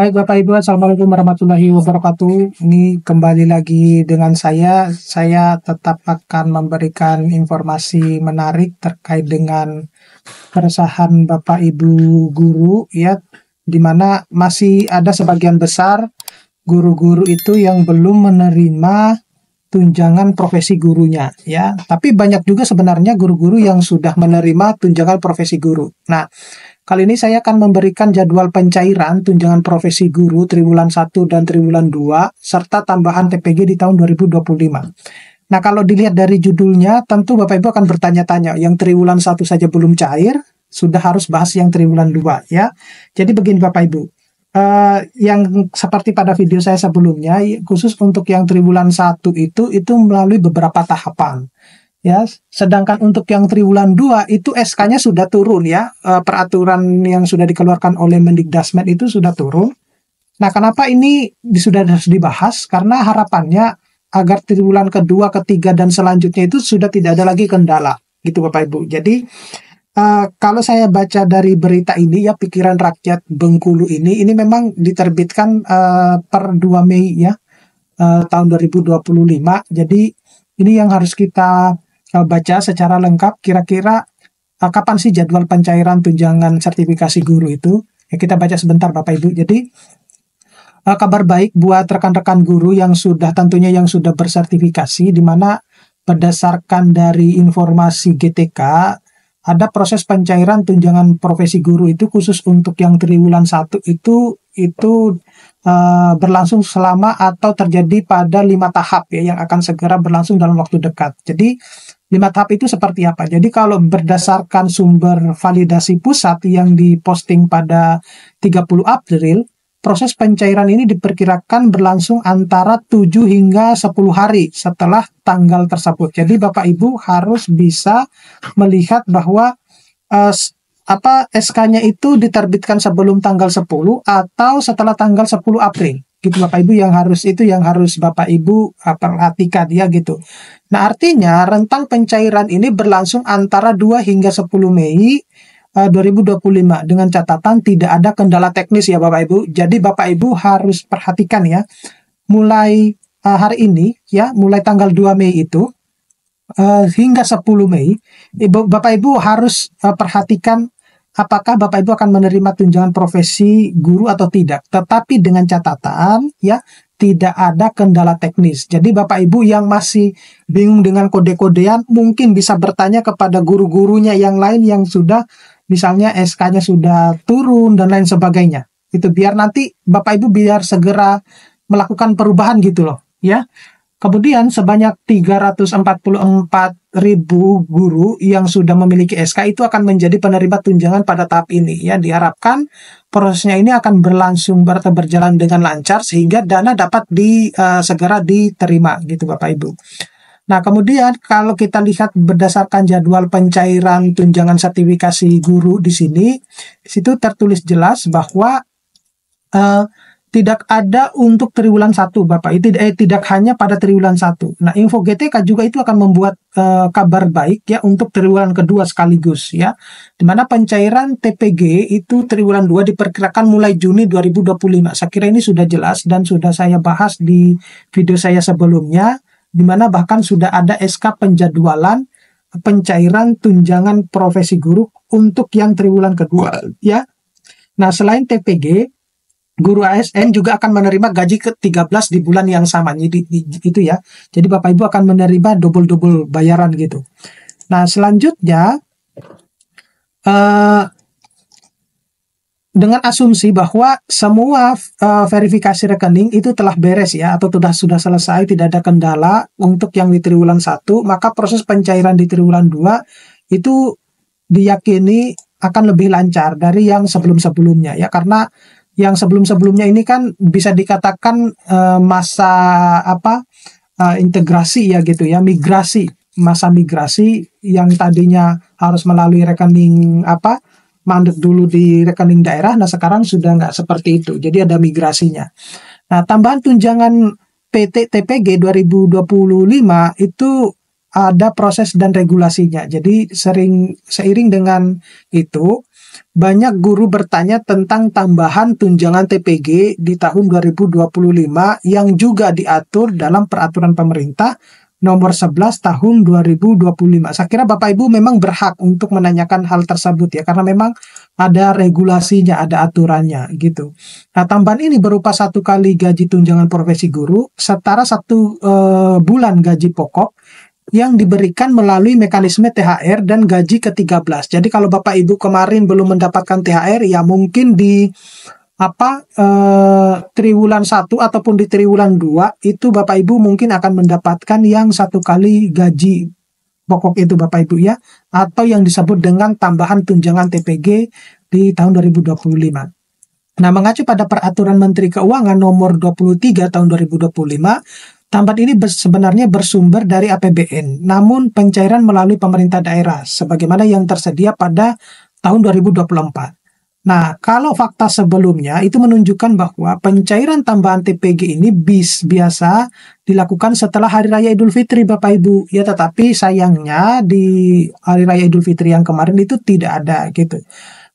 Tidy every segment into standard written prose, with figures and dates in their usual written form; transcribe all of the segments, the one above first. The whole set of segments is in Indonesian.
Baik Bapak Ibu, Assalamualaikum warahmatullahi wabarakatuh. Ini kembali lagi dengan saya tetap akan memberikan informasi menarik terkait dengan keresahan Bapak Ibu guru ya, di mana masih ada sebagian besar guru-guru itu yang belum menerima tunjangan profesi gurunya ya. Tapi banyak juga sebenarnya guru-guru yang sudah menerima tunjangan profesi guru. Nah, kali ini saya akan memberikan jadwal pencairan tunjangan profesi guru triwulan 1 dan triwulan 2 serta tambahan TPG di tahun 2025. Nah, kalau dilihat dari judulnya, tentu Bapak Ibu akan bertanya-tanya, yang triwulan 1 saja belum cair, sudah harus bahas yang triwulan 2 ya. Jadi begini Bapak Ibu, yang seperti pada video saya sebelumnya, khusus untuk yang triwulan 1 itu melalui beberapa tahapan. Ya, sedangkan untuk yang triwulan 2 itu SK-nya sudah turun ya, peraturan yang sudah dikeluarkan oleh Mendikdasmen itu sudah turun. Nah, kenapa ini sudah harus dibahas? Karena harapannya agar triwulan kedua, ketiga, dan selanjutnya itu sudah tidak ada lagi kendala, gitu Bapak Ibu. Jadi, kalau saya baca dari berita ini ya, Pikiran Rakyat Bengkulu ini memang diterbitkan per 2 Mei ya, tahun 2025. Jadi, ini yang harus kita baca secara lengkap, kira-kira kapan sih jadwal pencairan tunjangan sertifikasi guru itu. Ya, kita baca sebentar Bapak Ibu. Jadi kabar baik buat rekan-rekan guru yang sudah bersertifikasi, di mana berdasarkan dari informasi GTK ada proses pencairan tunjangan profesi guru itu khusus untuk yang triwulan 1 itu berlangsung selama atau terjadi pada 5 tahap ya, yang akan segera berlangsung dalam waktu dekat. Jadi 5 tahap itu seperti apa? Jadi kalau berdasarkan sumber validasi pusat yang diposting pada 30 April, proses pencairan ini diperkirakan berlangsung antara 7 hingga 10 hari setelah tanggal tersebut. Jadi Bapak Ibu harus bisa melihat bahwa SK-nya itu diterbitkan sebelum tanggal 10 atau setelah tanggal 10 April. Gitu Bapak Ibu, yang harus Bapak Ibu perhatikan ya gitu. Nah, artinya rentang pencairan ini berlangsung antara 2 hingga 10 Mei 2025 dengan catatan tidak ada kendala teknis ya Bapak Ibu. Jadi Bapak Ibu harus perhatikan ya, mulai hari ini ya, mulai tanggal 2 Mei itu hingga 10 Mei, Bapak Ibu harus perhatikan apakah Bapak Ibu akan menerima tunjangan profesi guru atau tidak. Tetapi dengan catatan ya, tidak ada kendala teknis. Jadi Bapak Ibu yang masih bingung dengan kode-kodean, mungkin bisa bertanya kepada guru-gurunya yang lain yang sudah, misalnya SK-nya sudah turun dan lain sebagainya. Itu biar nanti Bapak Ibu biar segera melakukan perubahan gitu loh ya. Kemudian sebanyak 344.000 guru yang sudah memiliki SK itu akan menjadi penerima tunjangan pada tahap ini ya. Diharapkan prosesnya ini akan berjalan dengan lancar sehingga dana dapat segera diterima gitu Bapak Ibu. Nah, kemudian kalau kita lihat berdasarkan jadwal pencairan tunjangan sertifikasi guru di situ tertulis jelas bahwa tidak ada untuk triwulan 1 Bapak, tidak hanya pada triwulan 1. Nah, info GTK juga itu akan membuat kabar baik ya untuk triwulan kedua sekaligus ya. Dimana pencairan TPG itu triwulan 2 diperkirakan mulai Juni 2025. Saya kira ini sudah jelas dan sudah saya bahas di video saya sebelumnya, dimana bahkan sudah ada SK penjadwalan pencairan tunjangan profesi guru untuk yang triwulan kedua ya. Nah, selain TPG, guru ASN juga akan menerima gaji ke-13 di bulan yang sama. Itu ya. Jadi Bapak Ibu akan menerima double-double bayaran gitu. Nah, selanjutnya dengan asumsi bahwa semua verifikasi rekening itu telah beres ya, atau sudah selesai, tidak ada kendala untuk yang di triwulan 1, maka proses pencairan di triwulan 2 itu diyakini akan lebih lancar dari yang sebelum-sebelumnya ya, karena yang sebelum-sebelumnya ini kan bisa dikatakan masa integrasi ya gitu ya, masa migrasi yang tadinya harus melalui rekening mandek dulu di rekening daerah. Nah, sekarang sudah nggak seperti itu, jadi ada migrasinya. Nah, tambahan tunjangan PT TPG 2025 itu ada proses dan regulasinya. Jadi seiring dengan itu banyak guru bertanya tentang tambahan tunjangan TPG di tahun 2025 yang juga diatur dalam peraturan pemerintah nomor 11 tahun 2025. Saya kira Bapak Ibu memang berhak untuk menanyakan hal tersebut ya, karena memang ada regulasinya, ada aturannya gitu. Nah, tambahan ini berupa 1 kali gaji tunjangan profesi guru setara 1 bulan gaji pokok yang diberikan melalui mekanisme THR dan gaji ke-13. Jadi kalau Bapak Ibu kemarin belum mendapatkan THR, ya mungkin di triwulan 1 ataupun di triwulan 2 itu Bapak Ibu mungkin akan mendapatkan yang 1 kali gaji pokok itu Bapak Ibu ya, atau yang disebut dengan tambahan tunjangan TPG di tahun 2025. Nah, mengacu pada peraturan Menteri Keuangan nomor 23 tahun 2025, tambahan ini sebenarnya bersumber dari APBN, namun pencairan melalui pemerintah daerah, sebagaimana yang tersedia pada tahun 2024. Nah, kalau fakta sebelumnya itu menunjukkan bahwa pencairan tambahan TPG ini biasa dilakukan setelah Hari Raya Idul Fitri, Bapak Ibu. Ya, tetapi sayangnya di Hari Raya Idul Fitri yang kemarin itu tidak ada gitu.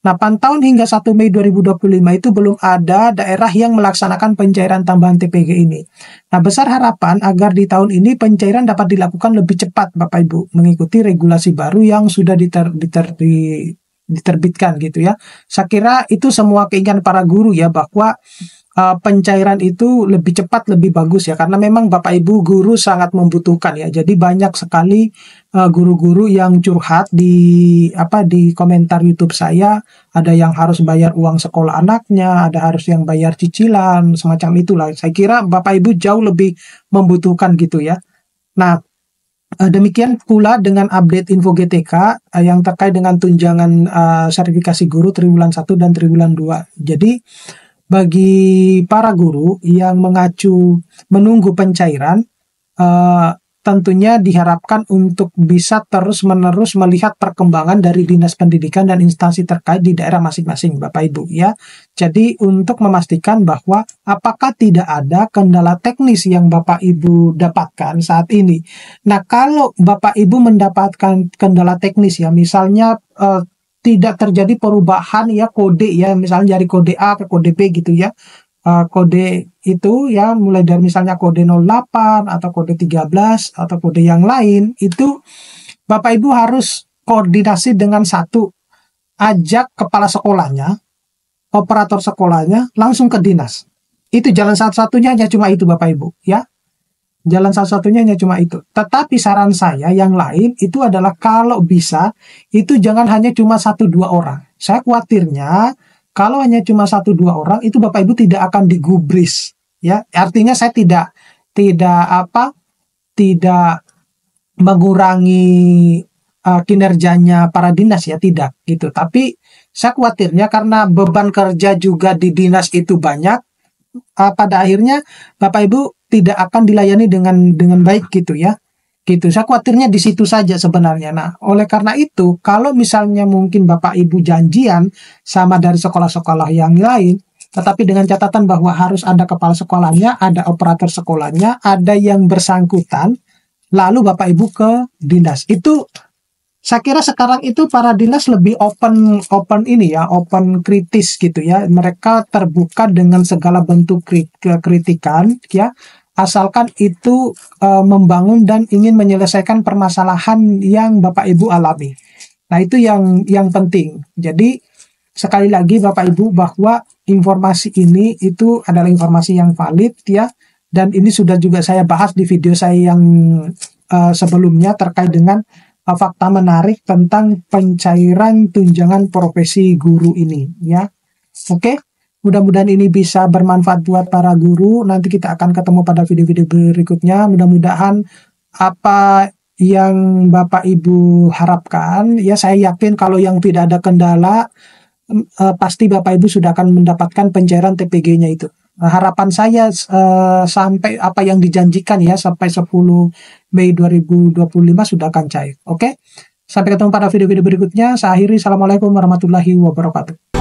Nah, pantauan hingga 1 Mei 2025 itu belum ada daerah yang melaksanakan pencairan tambahan TPG ini. Nah, besar harapan agar di tahun ini pencairan dapat dilakukan lebih cepat, Bapak Ibu, mengikuti regulasi baru yang sudah diterbitkan gitu ya. Saya kira itu semua keinginan para guru ya, bahwa pencairan itu lebih cepat lebih bagus ya, karena memang Bapak Ibu guru sangat membutuhkan ya. Jadi banyak sekali guru-guru yang curhat di komentar YouTube saya, ada yang harus bayar uang sekolah anaknya, ada harus yang bayar cicilan, semacam itulah. Saya kira Bapak Ibu jauh lebih membutuhkan gitu ya. Nah, demikian pula dengan update info GTK yang terkait dengan tunjangan sertifikasi guru triwulan 1 dan triwulan 2. Jadi bagi para guru yang menunggu pencairan, tentunya diharapkan untuk bisa terus-menerus melihat perkembangan dari Dinas Pendidikan dan instansi terkait di daerah masing-masing, Bapak Ibu ya. Jadi untuk memastikan bahwa apakah tidak ada kendala teknis yang Bapak Ibu dapatkan saat ini. Nah, kalau Bapak Ibu mendapatkan kendala teknis ya, misalnya tidak terjadi perubahan ya kode ya, misalnya dari kode A ke kode B gitu ya. Kode itu ya mulai dari misalnya kode 08 atau kode 13 atau kode yang lain, itu Bapak Ibu harus koordinasi dengan ajak kepala sekolahnya, operator sekolahnya langsung ke dinas. Itu jalan satu-satunya hanya cuma itu Bapak Ibu ya. Jalan satu-satunya hanya cuma itu. Tetapi saran saya yang lain itu adalah kalau bisa itu jangan hanya cuma 1-2 orang. Saya khawatirnya kalau hanya cuma 1-2 orang itu Bapak Ibu tidak akan digubris ya. Artinya saya tidak mengurangi kinerjanya para dinas ya, tidak gitu. Tapi saya khawatirnya karena beban kerja juga di dinas itu banyak, pada akhirnya Bapak Ibu tidak akan dilayani dengan baik gitu ya. Gitu. Saya khawatirnya di situ saja sebenarnya. Nah, oleh karena itu, kalau misalnya mungkin Bapak Ibu janjian sama dari sekolah-sekolah yang lain, tetapi dengan catatan bahwa harus ada kepala sekolahnya, ada operator sekolahnya, ada yang bersangkutan, lalu Bapak Ibu ke dinas. Itu saya kira sekarang itu para dinas lebih open kritis gitu ya. Mereka terbuka dengan segala bentuk kritikan ya, asalkan itu membangun dan ingin menyelesaikan permasalahan yang Bapak Ibu alami. Nah, itu yang penting. Jadi sekali lagi Bapak Ibu, bahwa informasi ini itu adalah informasi yang valid ya, dan ini sudah juga saya bahas di video saya yang sebelumnya terkait dengan fakta menarik tentang pencairan tunjangan profesi guru ini ya. Oke, mudah-mudahan ini bisa bermanfaat buat para guru. Nanti kita akan ketemu pada video-video berikutnya. Mudah-mudahan apa yang Bapak Ibu harapkan ya, saya yakin kalau yang tidak ada kendala pasti Bapak Ibu sudah akan mendapatkan pencairan TPG-nya itu. Nah, harapan saya sampai apa yang dijanjikan ya, sampai 10 Mei 2025 sudah akan cair. Oke? Sampai ketemu pada video-video berikutnya. Saya akhiri. Assalamualaikum warahmatullahi wabarakatuh.